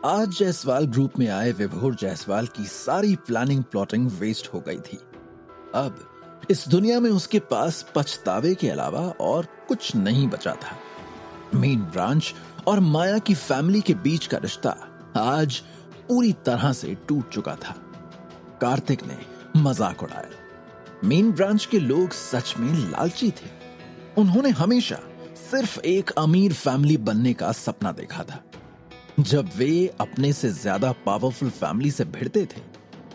आज जायसवाल ग्रुप में आए विभोर जायसवाल की सारी प्लानिंग प्लॉटिंग वेस्ट हो गई थी। अब इस दुनिया में उसके पास पछतावे के अलावा और कुछ नहीं बचा था। मेन ब्रांच और माया की फैमिली के बीच का रिश्ता आज पूरी तरह से टूट चुका था। कार्तिक ने मजाक उड़ाया। मेन ब्रांच के लोग सच में लालची थे। उन्होंने हमेशा सिर्फ एक अमीर फैमिली बनने का सपना देखा था। जब वे अपने से ज्यादा पावरफुल फैमिली से भिड़ते थे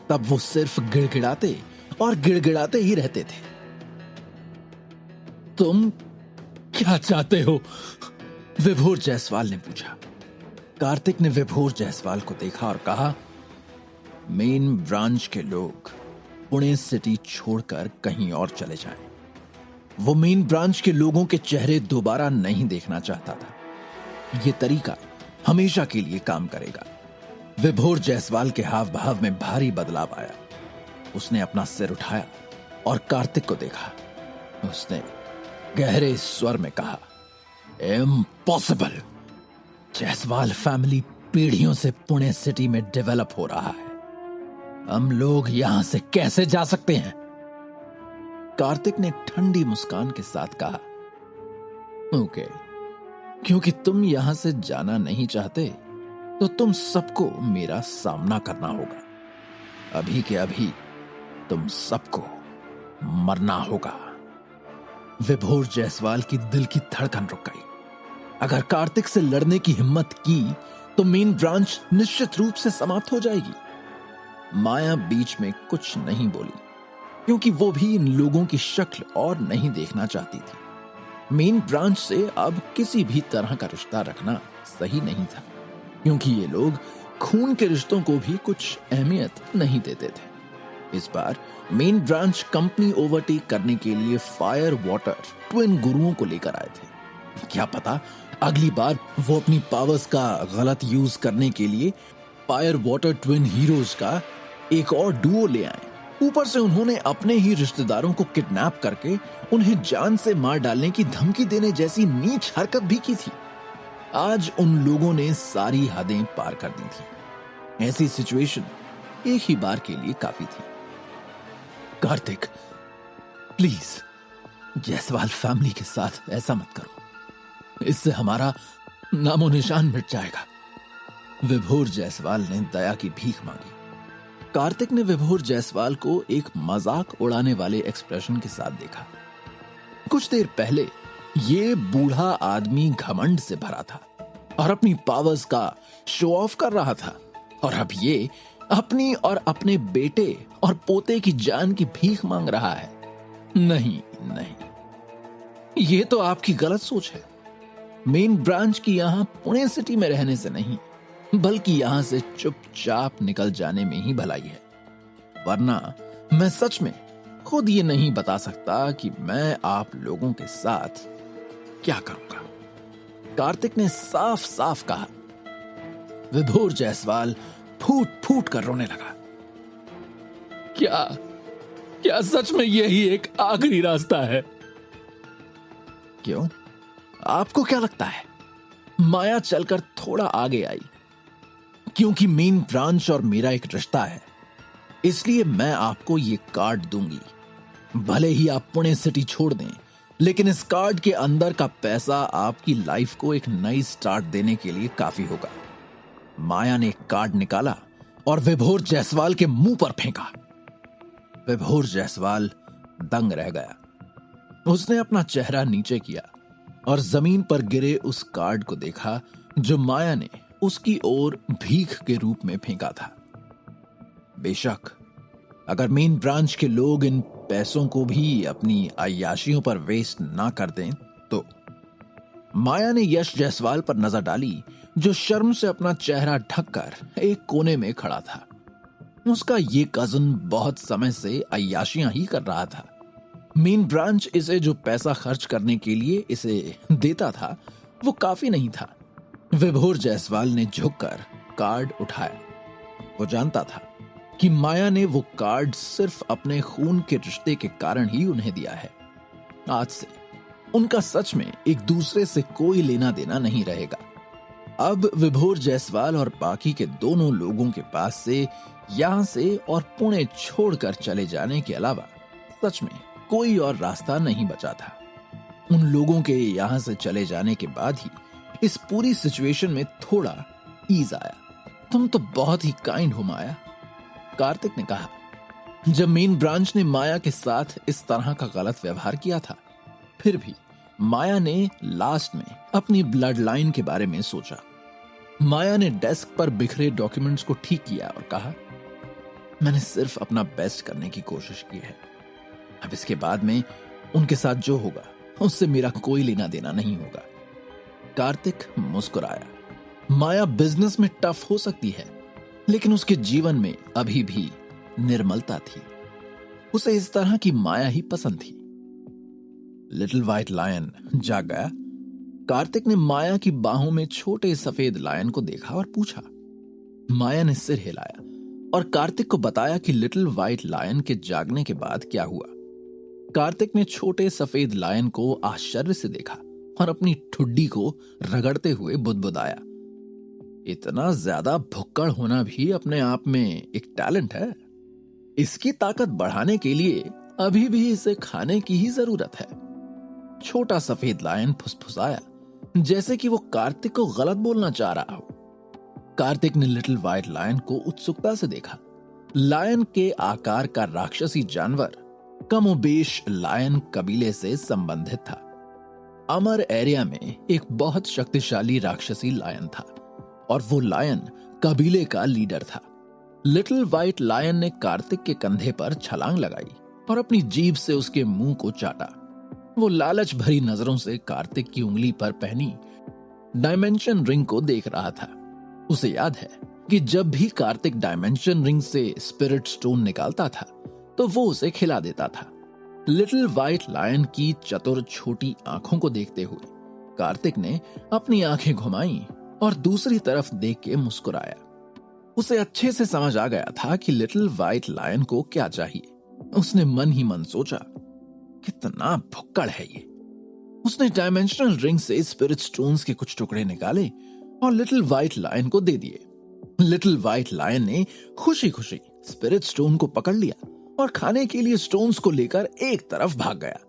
तब वो सिर्फ गिड़गिड़ाते और गिड़गिड़ाते ही रहते थे। तुम क्या चाहते हो? विभोर जायसवाल ने पूछा। कार्तिक ने विभोर जायसवाल को देखा और कहा, मेन ब्रांच के लोग पुणे सिटी छोड़कर कहीं और चले जाएं। वो मेन ब्रांच के लोगों के चेहरे दोबारा नहीं देखना चाहता था। ये तरीका हमेशा के लिए काम करेगा। विभोर जायसवाल के हाव भाव में भारी बदलाव आया। उसने अपना सिर उठाया और कार्तिक को देखा। उसने गहरे स्वर में कहा, इम्पॉसिबल। जायसवाल फैमिली पीढ़ियों से पुणे सिटी में डेवलप हो रहा है। हम लोग यहां से कैसे जा सकते हैं? कार्तिक ने ठंडी मुस्कान के साथ कहा, ओके, क्योंकि तुम यहां से जाना नहीं चाहते तो तुम सबको मेरा सामना करना होगा। अभी के अभी तुम सबको मरना होगा। विभोर जायसवाल की दिल की धड़कन रुक गई। अगर कार्तिक से लड़ने की हिम्मत की तो मेन ब्रांच निश्चित रूप से समाप्त हो जाएगी। माया बीच में कुछ नहीं बोली क्योंकि वो भी इन लोगों की शक्ल और नहीं देखना चाहती थी। मेन ब्रांच से अब किसी भी तरह का रिश्ता रखना सही नहीं था क्योंकि ये लोग खून के रिश्तों को भी कुछ अहमियत नहीं देते थे। इस बार मेन ब्रांच कंपनी ओवरटेक करने के लिए फायर वाटर ट्विन गुरुओं को लेकर आए थे। क्या पता अगली बार वो अपनी पावर्स का गलत यूज करने के लिए फायर वाटर ट्विन हीरोज का एक और डुओ ले आए। ऊपर से उन्होंने अपने ही रिश्तेदारों को किडनैप करके उन्हें जान से मार डालने की धमकी देने जैसी नीच हरकत भी की थी। आज उन लोगों ने सारी हदें पार कर दी थी। ऐसी सिचुएशन एक ही बार के लिए काफी थी। कार्तिक, प्लीज जायसवाल फैमिली के साथ ऐसा मत करो। इससे हमारा नामो निशान मिट जाएगा। विभोर जायसवाल ने दया की भीख मांगी। कार्तिक ने विभोर जायसवाल को एक मजाक उड़ाने वाले एक्सप्रेशन के साथ देखा। कुछ देर पहले ये बूढ़ा आदमी घमंड से भरा था और अपनी पावर्स का शो ऑफ कर रहा था, और अब ये अपनी और अपने बेटे और पोते की जान की भीख मांग रहा है। नहीं नहीं, ये तो आपकी गलत सोच है। मेन ब्रांच की यहां पुणे सिटी में रहने से नहीं बल्कि यहां से चुपचाप निकल जाने में ही भलाई है। वरना मैं सच में खुद ये नहीं बता सकता कि मैं आप लोगों के साथ क्या करूंगा। कार्तिक ने साफ साफ कहा। विभोर जायसवाल फूट फूट कर रोने लगा। क्या क्या सच में यही एक आखिरी रास्ता है? क्यों, आपको क्या लगता है? माया चलकर थोड़ा आगे आई। क्योंकि मेन ब्रांच और मेरा एक रिश्ता है, इसलिए मैं आपको ये कार्ड दूंगी। भले ही आप पुणे सिटी छोड़ दें, लेकिन इस कार्ड के अंदर का पैसा आपकी लाइफ को एक नई स्टार्ट देने के लिए काफी होगा। माया ने एक कार्ड निकाला और विभोर जायसवाल के मुंह पर फेंका। विभोर जायसवाल दंग रह गया। उसने अपना चेहरा नीचे किया और जमीन पर गिरे उस कार्ड को देखा जो माया ने उसकी ओर भीख के रूप में फेंका था। बेशक अगर मेन ब्रांच के लोग इन पैसों को भी अपनी अय्याशियों पर वेस्ट ना कर दें तो। माया ने यश जायसवाल पर नजर डाली जो शर्म से अपना चेहरा ढककर एक कोने में खड़ा था। उसका ये कजन बहुत समय से अय्याशियां ही कर रहा था। मेन ब्रांच इसे जो पैसा खर्च करने के लिए इसे देता था वो काफी नहीं था। विभोर जायसवाल ने झुककर कार्ड उठाया। वो जानता था कि माया ने वो कार्ड सिर्फ अपने खून के रिश्ते के कारण ही उन्हें दिया है। आज से उनका सच में एक दूसरे से कोई लेना देना नहीं रहेगा। अब विभोर जायसवाल और बाकी के दोनों लोगों के पास से यहां से और पुणे छोड़कर चले जाने के अलावा सच में कोई और रास्ता नहीं बचा था। उन लोगों के यहां से चले जाने के बाद ही इस पूरी सिचुएशन में थोड़ा ईज आया। तुम तो बहुत ही काइंड हो माया, कार्तिक ने कहा। जब मेन ब्रांच ने माया के साथ इस तरह का गलत व्यवहार किया था, फिर भी माया ने लास्ट में अपनी ब्लड लाइन के बारे में सोचा। माया ने डेस्क पर बिखरे डॉक्यूमेंट्स को ठीक किया और कहा, मैंने सिर्फ अपना बेस्ट करने की कोशिश की है। अब इसके बाद में उनके साथ जो होगा उससे मेरा कोई लेना देना नहीं होगा। कार्तिक मुस्कुराया। माया बिजनेस में टफ हो सकती है, लेकिन उसके जीवन में अभी भी निर्मलता थी। उसे इस तरह की माया ही पसंद थी। लिटिल व्हाइट लायन जाग गया। कार्तिक ने माया की बाहों में छोटे सफेद लायन को देखा और पूछा। माया ने सिर हिलाया और कार्तिक को बताया कि लिटिल व्हाइट लायन के जागने के बाद क्या हुआ। कार्तिक ने छोटे सफेद लायन को आश्चर्य से देखा और अपनी ठुड्डी को रगड़ते हुए बुदबुदाया। इतना ज्यादा भुक्कड़ होना भी अपने आप में एक टैलेंट है। इसकी ताकत बढ़ाने के लिए अभी भी इसे खाने की ही जरूरत है। छोटा सफेद लायन फुसफुसाया, जैसे कि वो कार्तिक को गलत बोलना चाह रहा हो। कार्तिक ने लिटिल व्हाइट लायन को उत्सुकता से देखा। लायन के आकार का राक्षसी जानवर कमोबेश लायन कबीले से संबंधित था। अमर एरिया में एक बहुत शक्तिशाली राक्षसी लायन था और वो लायन कबीले का लीडर था। लिटिल व्हाइट लायन ने कार्तिक के कंधे पर छलांग लगाई और अपनी जीभ से उसके मुंह को चाटा। वो लालच भरी नजरों से कार्तिक की उंगली पर पहनी डायमेंशन रिंग को देख रहा था। उसे याद है कि जब भी कार्तिक डायमेंशन रिंग से स्पिरिट स्टोन निकालता था तो वो उसे खिला देता था। लिटिल व्हाइट लायन की चतुर छोटी आंखों को देखते हुए कार्तिक ने अपनी आंखें घुमाई और दूसरी तरफ देख के मुस्कुराया। उसे अच्छे से समझ आ गया था कि लिटिल व्हाइट लायन को क्या चाहिए। उसने मन ही मन सोचा, कितना भुक्कड़ है ये। उसने डायमेंशनल रिंग से स्पिरिट स्टोन्स के कुछ टुकड़े निकाले और लिटिल व्हाइट लायन को दे दिए। लिटिल व्हाइट लायन ने खुशी खुशी स्पिरिट स्टोन को पकड़ लिया और खाने के लिए स्टोन्स को लेकर एक तरफ भाग गया,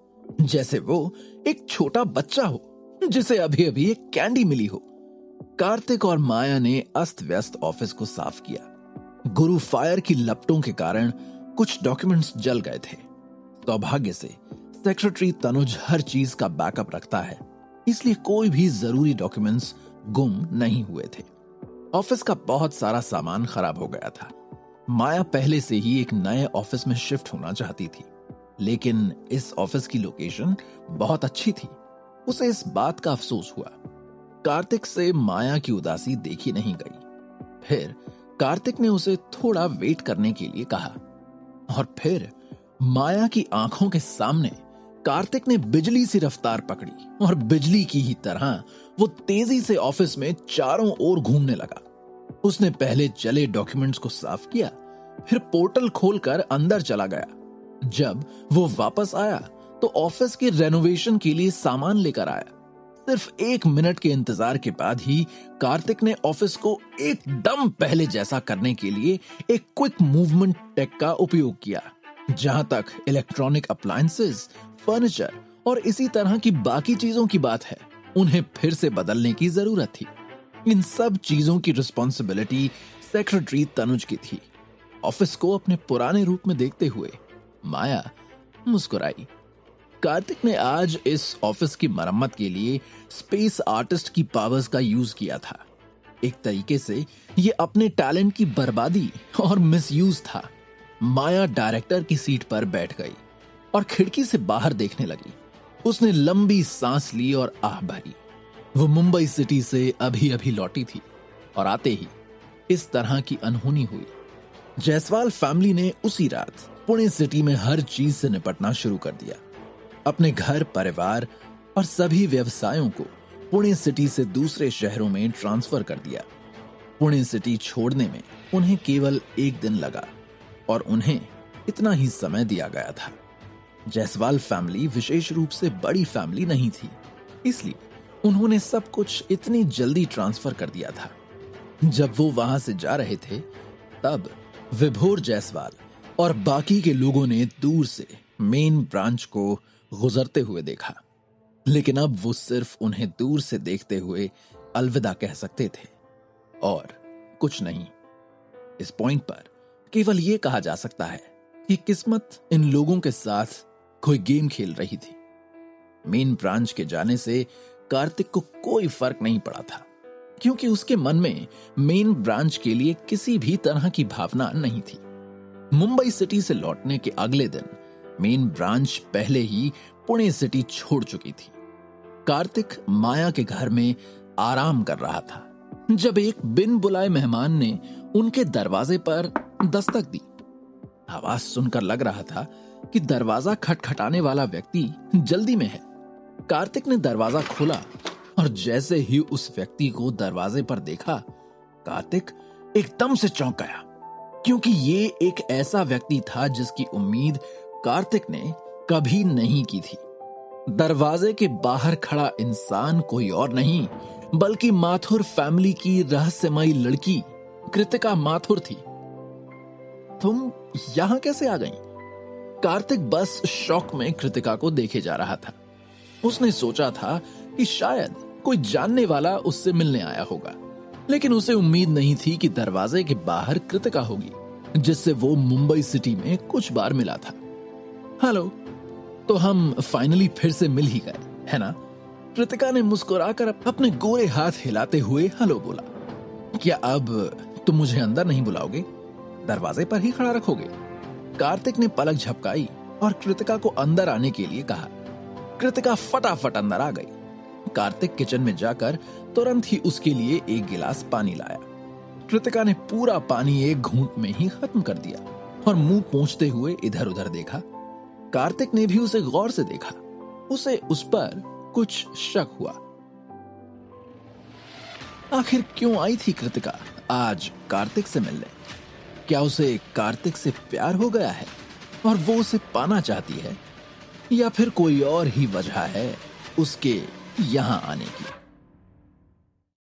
जैसे वो एक छोटा बच्चा हो जिसे अभी अभी एक कैंडी मिली हो। कार्तिक और माया ने अस्त व्यस्त ऑफिस को साफ किया। गुरु फायर की लपटों के कारण कुछ डॉक्यूमेंट्स जल गए थे। सौभाग्य से सेक्रेटरी तनुज हर चीज का बैकअप रखता है, इसलिए कोई भी जरूरी डॉक्यूमेंट्स गुम नहीं हुए थे। ऑफिस का बहुत सारा सामान खराब हो गया था। माया पहले से ही एक नए ऑफिस में शिफ्ट होना चाहती थी, लेकिन इस ऑफिस की लोकेशन बहुत अच्छी थी। उसे इस बात का अफसोस हुआ। कार्तिक से माया की उदासी देखी नहीं गई। फिर कार्तिक ने उसे थोड़ा वेट करने के लिए कहा और फिर माया की आंखों के सामने कार्तिक ने बिजली सी रफ्तार पकड़ी और बिजली की ही तरह वो तेजी से ऑफिस में चारों ओर घूमने लगा। उसने पहले जले डॉक्यूमेंट्स को साफ किया, फिर पोर्टल खोलकर अंदर चला गया। जब वो वापस आया तो ऑफिस की रेनोवेशन के लिए सामान लेकर आया। सिर्फ 1 मिनट के इंतजार के बाद ही कार्तिक ने ऑफिस को एकदम पहले जैसा करने के लिए एक क्विक मूवमेंट टेक का उपयोग किया। जहां तक इलेक्ट्रॉनिक अप्लायंसेस, फर्नीचर और इसी तरह की बाकी चीजों की बात है, उन्हें फिर से बदलने की जरूरत थी। इन सब चीजों की रिस्पॉन्सिबिलिटी सेक्रेटरी तनुज की थी। ऑफिस को अपने पुराने रूप में देखते हुए माया मुस्कुराई। कार्तिक ने आज इस ऑफिस की मरम्मत के लिए स्पेस आर्टिस्ट की पावर्स का यूज किया था। एक तरीके से ये अपने टैलेंट की बर्बादी और मिसयूज था। माया डायरेक्टर की सीट पर बैठ गई और खिड़की से बाहर देखने लगी। उसने लंबी सांस ली और आह भरी। वो मुंबई सिटी से अभी अभी लौटी थी और आते ही इस तरह की अनहोनी हुई। जायसवाल फैमिली ने उसी रात पुणे सिटी में हर चीज से निपटना शुरू कर दिया। अपने घर, परिवार और सभी व्यवसायों को पुणे सिटी से दूसरे शहरों में ट्रांसफर कर दिया। पुणे सिटी छोड़ने में उन्हें केवल 1 दिन लगा और उन्हें इतना ही समय दिया गया था। जायसवाल फैमिली विशेष रूप से बड़ी फैमिली नहीं थी, इसलिए उन्होंने सब कुछ इतनी जल्दी ट्रांसफर कर दिया था। जब वो वहां से जा रहे थे तब विभोर जायसवाल और बाकी के लोगों ने दूर से मेन ब्रांच को गुजरते हुए देखा, लेकिन अब वो सिर्फ उन्हें दूर से देखते हुए अलविदा कह सकते थे और कुछ नहीं। इस पॉइंट पर केवल यह कहा जा सकता है कि किस्मत इन लोगों के साथ कोई गेम खेल रही थी। मेन ब्रांच के जाने से कार्तिक को कोई फर्क नहीं पड़ा था, क्योंकि उसके मन में मेन ब्रांच के लिए किसी भी तरह की भावना नहीं थी। मुंबई सिटी से लौटने के अगले दिन मेन ब्रांच पहले ही पुणे सिटी छोड़ चुकी थी। कार्तिक माया के घर में आराम कर रहा था जब एक बिन बुलाए मेहमान ने उनके दरवाजे पर दस्तक दी। आवाज सुनकर लग रहा था कि दरवाजा खटखटाने वाला व्यक्ति जल्दी में है। कार्तिक ने दरवाजा खोला और जैसे ही उस व्यक्ति को दरवाजे पर देखा, कार्तिक एकदम से चौंक गया, क्योंकि ये एक ऐसा व्यक्ति था जिसकी उम्मीद कार्तिक ने कभी नहीं की थी। दरवाजे के बाहर खड़ा इंसान कोई और नहीं बल्कि माथुर फैमिली की रहस्यमयी लड़की कृतिका माथुर थी। तुम यहां कैसे आ गई? कार्तिक बस शॉक में कृतिका को देखे जा रहा था। उसने सोचा था कि शायद कोई जानने वाला उससे मिलने आया होगा, लेकिन उसे उम्मीद नहीं थी कि दरवाजे के बाहर कृतिका होगी, जिससे वो मुंबई सिटी में कुछ बार मिला था। हेलो, तो हम फाइनली फिर से मिल ही गए, है ना? कृतिका ने मुस्कुराकर अपने गोरे हाथ हिलाते हुए हेलो बोला। क्या अब तुम मुझे अंदर नहीं बुलाओगे? दरवाजे पर ही खड़ा रखोगे? कार्तिक ने पलक झपकाई और कृतिका को अंदर आने के लिए कहा। कृतिका फटाफट अंदर आ गई। कार्तिक किचन में जाकर तुरंत ही उसके लिए एक गिलास पानी लाया। कृतिका ने पूरा पानी एक घूंट में ही खत्म कर दिया और मुंह पोंछते हुए इधर उधर देखा। कार्तिक ने भी उसे गौर से देखा। उसे उस पर कुछ शक हुआ। आखिर क्यों आई थी कृतिका आज कार्तिक से मिलने? क्या उसे कार्तिक से प्यार हो गया है और वो उसे पाना चाहती है, या फिर कोई और ही वजह है उसके यहां आने की?